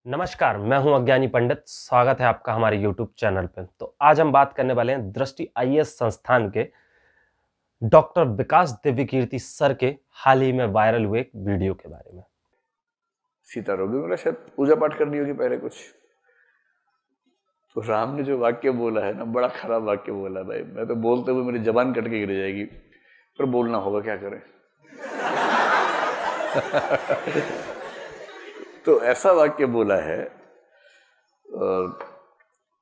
नमस्कार, मैं हूं अज्ञानी पंडित। स्वागत है आपका हमारे YouTube चैनल पे। तो आज हम बात करने वाले हैं दृष्टि IAS संस्थान के डॉक्टर विकास दिव्यकीर्ति सर के हाल ही में वायरल हुए एक वीडियो के बारे में। सीता रोगी बोला शायद पूजा पाठ करनी होगी पहले कुछ। तो राम ने जो वाक्य बोला है ना, बड़ा खराब वाक्य बोला भाई। मैं तो बोलते हुए मेरी जबान कट के गिर जाएगी, पर बोलना होगा, क्या करें। तो ऐसा वाक्य बोला है, और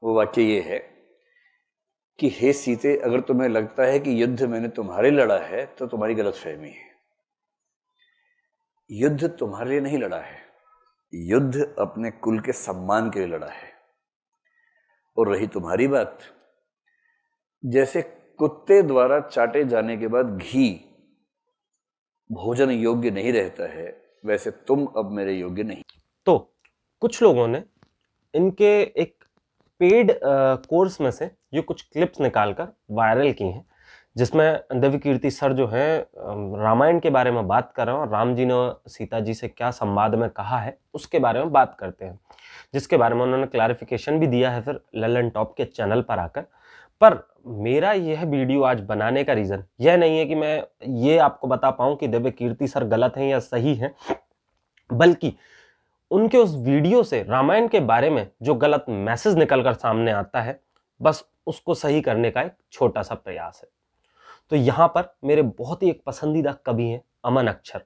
वो वाक्य ये है कि हे सीते, अगर तुम्हें लगता है कि युद्ध मैंने तुम्हारे लड़ा है तो तुम्हारी गलतफहमी है। युद्ध तुम्हारे लिए नहीं लड़ा है, युद्ध अपने कुल के सम्मान के लिए लड़ा है। और रही तुम्हारी बात, जैसे कुत्ते द्वारा चाटे जाने के बाद घी भोजन योग्य नहीं रहता है, वैसे तुम अब मेरे योग्य नहीं। तो कुछ लोगों ने इनके एक पेड कोर्स में से ये कुछ क्लिप्स निकालकर वायरल की हैं, जिसमें दिव्यकीर्ति सर जो हैं रामायण के बारे में बात कर रहे हैं और राम जी ने सीता जी से क्या संवाद में कहा है उसके बारे में बात करते हैं, जिसके बारे में उन्होंने क्लैरिफिकेशन भी दिया है फिर ललन टॉप के चैनल पर आकर। पर मेरा यह वीडियो आज बनाने का रीज़न यह नहीं है कि मैं ये आपको बता पाऊँ कि दिव्यकीर्ति सर गलत हैं या सही हैं, बल्कि उनके उस वीडियो से रामायण के बारे में जो गलत मैसेज निकलकर सामने आता है, बस उसको सही करने का एक छोटा सा प्रयास है। तो यहाँ पर मेरे बहुत ही एक पसंदीदा कवि हैं अमन अक्षर,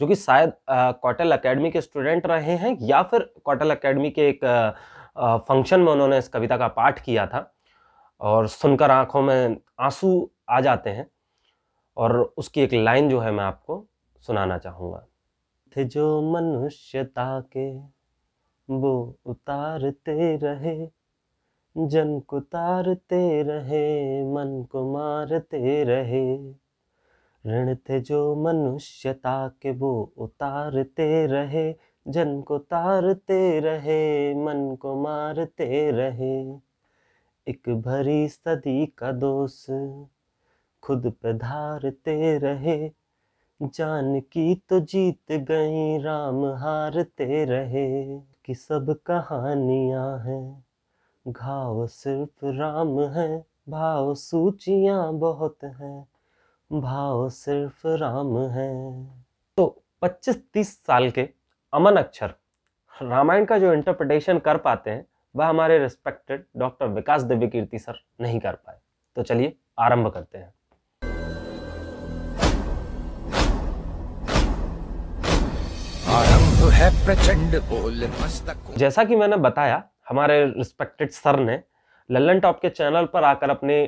जो कि शायद कौटिल्य एकेडमी के स्टूडेंट रहे हैं या फिर कौटिल्य एकेडमी के एक फंक्शन में उन्होंने इस कविता का पाठ किया था और सुनकर आंखों में आंसू आ जाते हैं। और उसकी एक लाइन जो है मैं आपको सुनाना चाहूँगा। थे जो मनुष्यता के वो उतारते रहे, जन को तारते रहे, मन को मारते रहे। ऋण थे जो मनुष्यता के वो उतारते रहे, जन को तारते रहे, मन को मारते रहे। एक भरी सदी का दोष खुद पे धारते रहे, जान की तो जीत गई राम हारते रहे। कि सब कहानियां हैं, घाव सिर्फ राम है, भाव सूचियां बहुत हैं, भाव सिर्फ राम है। तो 25-30 साल के अमन अक्षर रामायण का जो इंटरप्रिटेशन कर पाते हैं वह हमारे रिस्पेक्टेड डॉक्टर विकास दिव्यकीर्ति सर नहीं कर पाए। तो चलिए आरंभ करते हैं। आरंभ है प्रचंड बोल मस्तक। जैसा कि मैंने बताया, हमारे रिस्पेक्टेड सर ने लल्लन टॉप के चैनल पर आकर अपने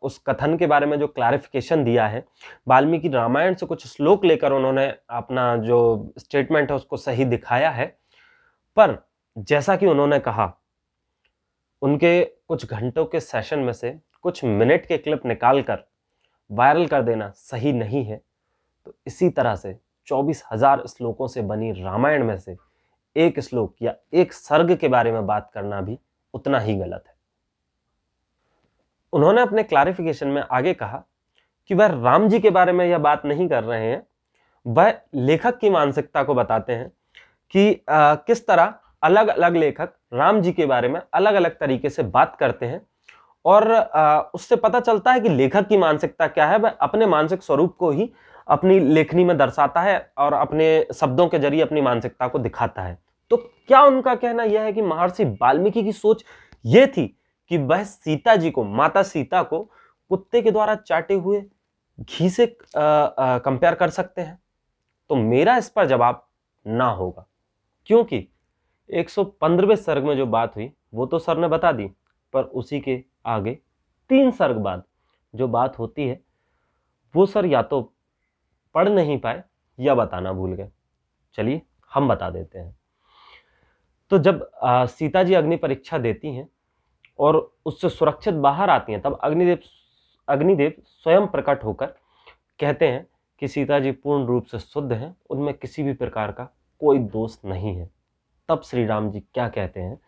उस कथन के बारे में जो क्लैरिफिकेशन दिया है, वाल्मीकि रामायण से कुछ श्लोक लेकर उन्होंने अपना जो स्टेटमेंट है उसको सही दिखाया है। पर जैसा कि उन्होंने कहा, उनके कुछ घंटों के सेशन में से कुछ मिनट के क्लिप निकालकर वायरल कर देना सही नहीं है। तो इसी तरह से 24,000 श्लोकों से बनी रामायण में से एक श्लोक या एक सर्ग के बारे में बात करना भी उतना ही गलत है। उन्होंने अपने क्लैरिफिकेशन में आगे कहा कि वह राम जी के बारे में यह बात नहीं कर रहे हैं, वह लेखक की मानसिकता को बताते हैं कि किस तरह अलग अलग लेखक राम जी के बारे में अलग अलग तरीके से बात करते हैं और उससे पता चलता है कि लेखक की मानसिकता क्या है। वह अपने मानसिक स्वरूप को ही अपनी लेखनी में दर्शाता है और अपने शब्दों के जरिए अपनी मानसिकता को दिखाता है। तो क्या उनका कहना यह है कि महर्षि वाल्मीकि की सोच यह थी कि वह सीता जी को, माता सीता को कुत्ते के द्वारा चाटे हुए घी से कंपेयर कर सकते हैं? तो मेरा इस पर जवाब ना होगा, क्योंकि 115वें सर्ग में जो बात हुई वो तो सर ने बता दी, पर उसी के आगे 3 सर्ग बाद जो बात होती है वो सर या तो पढ़ नहीं पाए या बताना भूल गए। चलिए हम बता देते हैं। तो जब सीता जी अग्नि परीक्षा देती हैं और उससे सुरक्षित बाहर आती हैं, तब अग्निदेव स्वयं प्रकट होकर कहते हैं कि सीता जी पूर्ण रूप से शुद्ध हैं, उनमें किसी भी प्रकार का कोई दोष नहीं है। तब श्री राम जी क्या कहते हैं?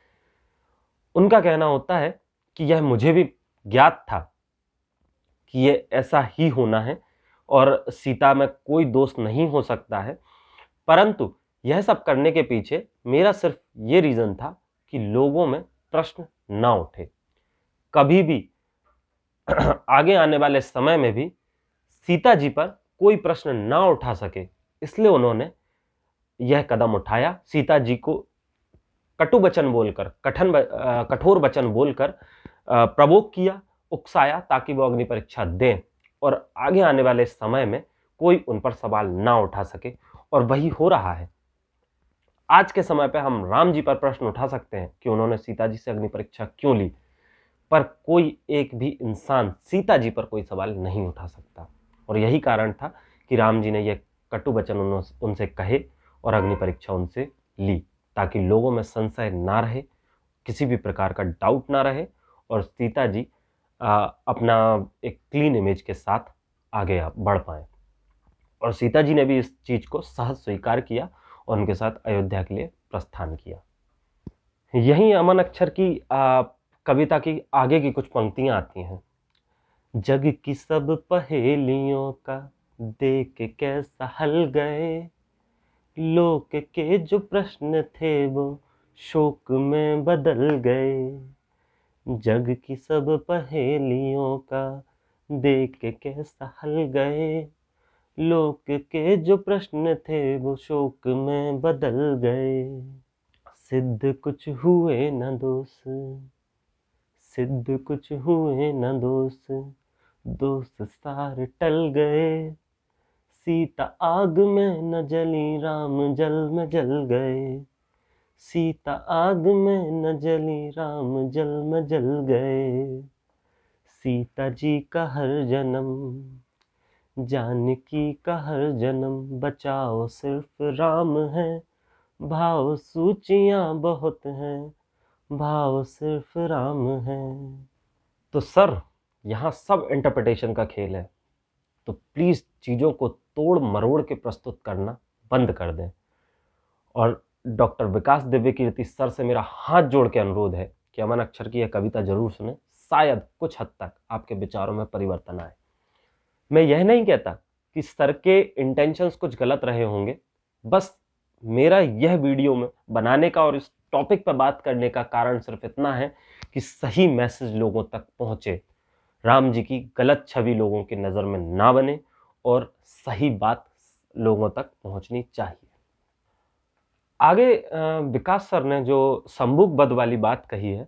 उनका कहना होता है कि यह मुझे भी ज्ञात था कि ये ऐसा ही होना है और सीता में कोई दोष नहीं हो सकता है, परंतु यह सब करने के पीछे मेरा सिर्फ ये रीज़न था कि लोगों में प्रश्न ना उठे, कभी भी आगे आने वाले समय में भी सीता जी पर कोई प्रश्न ना उठा सके, इसलिए उन्होंने यह कदम उठाया। सीता जी को कटु वचन बोलकर, कठोर वचन बोलकर प्रवोक किया, उकसाया, ताकि वो अग्नि परीक्षा दें और आगे आने वाले समय में कोई उन पर सवाल ना उठा सके, और वही हो रहा है। आज के समय पे हम राम जी पर प्रश्न उठा सकते हैं कि उन्होंने सीता जी से अग्नि परीक्षा क्यों ली, पर कोई एक भी इंसान सीता जी पर कोई सवाल नहीं उठा सकता, और यही कारण था कि राम जी ने यह कटु वचन उनसे कहे और अग्नि परीक्षा उनसे ली, ताकि लोगों में संशय ना रहे, किसी भी प्रकार का डाउट ना रहे, और सीता जी अपना एक क्लीन इमेज के साथ आगे बढ़ पाए। और सीता जी ने भी इस चीज को सहज स्वीकार किया और उनके साथ अयोध्या के लिए प्रस्थान किया। यही अमन अक्षर की कविता की आगे की कुछ पंक्तियां आती हैं। जग की सब पहेलियों का देख के कैसा हल गए, लोक के जो प्रश्न थे वो शोक में बदल गए। जग की सब पहेलियों का देख के कैसा हल गए, लोक के जो प्रश्न थे वो शोक में बदल गए। सिद्ध कुछ हुए न दोष, सिद्ध कुछ हुए न दोष, दोष सारे टल गए। सीता आग में न जली, राम जल में जल गए। सीता आग में न जली, राम जल में जल गए। सीता जी का हर जन्म, जानकी का हर जन्म, बचाओ सिर्फ राम है। भाव सूचियां बहुत हैं, भाव सिर्फ राम है। तो सर, यहाँ सब इंटरप्रिटेशन का खेल है, तो प्लीज चीजों को तोड़ मरोड़ के प्रस्तुत करना बंद कर दें। और डॉक्टर विकास दिव्यकीर्ति सर से मेरा हाथ जोड़ के अनुरोध है कि अमन अक्षर की यह कविता जरूर सुने, शायद कुछ हद तक आपके विचारों में परिवर्तन आए। मैं यह नहीं कहता कि सर के इंटेंशंस कुछ गलत रहे होंगे, बस मेरा यह वीडियो में बनाने का और इस टॉपिक पर बात करने का कारण सिर्फ इतना है कि सही मैसेज लोगों तक पहुंचे, राम जी की गलत छवि लोगों की नज़र में ना बने, और सही बात लोगों तक पहुंचनी चाहिए। आगे विकास सर ने जो संबुक बद वाली बात कही है,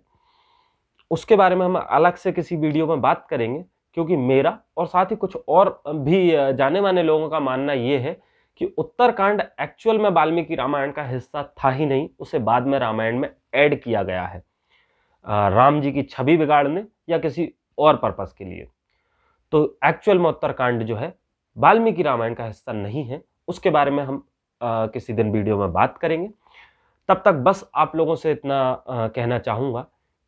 उसके बारे में हम अलग से किसी वीडियो में बात करेंगे, क्योंकि मेरा और साथ ही कुछ और भी जाने माने लोगों का मानना यह है कि उत्तरकांड एक्चुअल में वाल्मीकि रामायण का हिस्सा था ही नहीं, उसे बाद में रामायण में ऐड किया गया है राम जी की छवि बिगाड़ने या किसी और पर्पस के लिए। तो एक्चुअल में उत्तरकांड जो है वाल्मीकि रामायण का हिस्सा नहीं है, उसके बारे में हम किसी दिन वीडियो में बात करेंगे। तब तक बस आप लोगों से इतना कहना चाहूँगा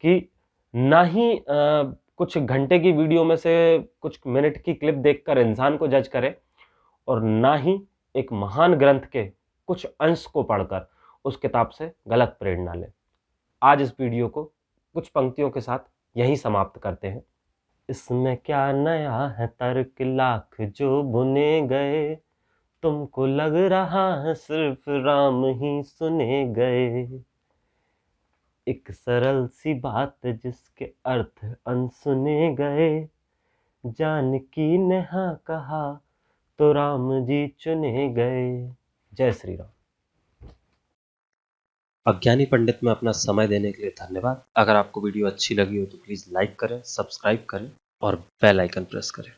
कि ना ही कुछ घंटे की वीडियो में से कुछ मिनट की क्लिप देखकर इंसान को जज करें, और ना ही एक महान ग्रंथ के कुछ अंश को पढ़कर उस किताब से गलत प्रेरणा लें। आज इस वीडियो को कुछ पंक्तियों के साथ यहीं समाप्त करते हैं। इसमें क्या नया है तर्क, लाख जो बुने गए, तुमको लग रहा है सिर्फ राम ही सुने गए। एक सरल सी बात जिसके अर्थ अनसुने गए, जानकी ने हाँ कहा तो राम जी चुने गए। जय श्री राम। अज्ञानी पंडित में अपना समय देने के लिए धन्यवाद। अगर आपको वीडियो अच्छी लगी हो तो प्लीज लाइक करें, सब्सक्राइब करें और बेल आइकन प्रेस करें।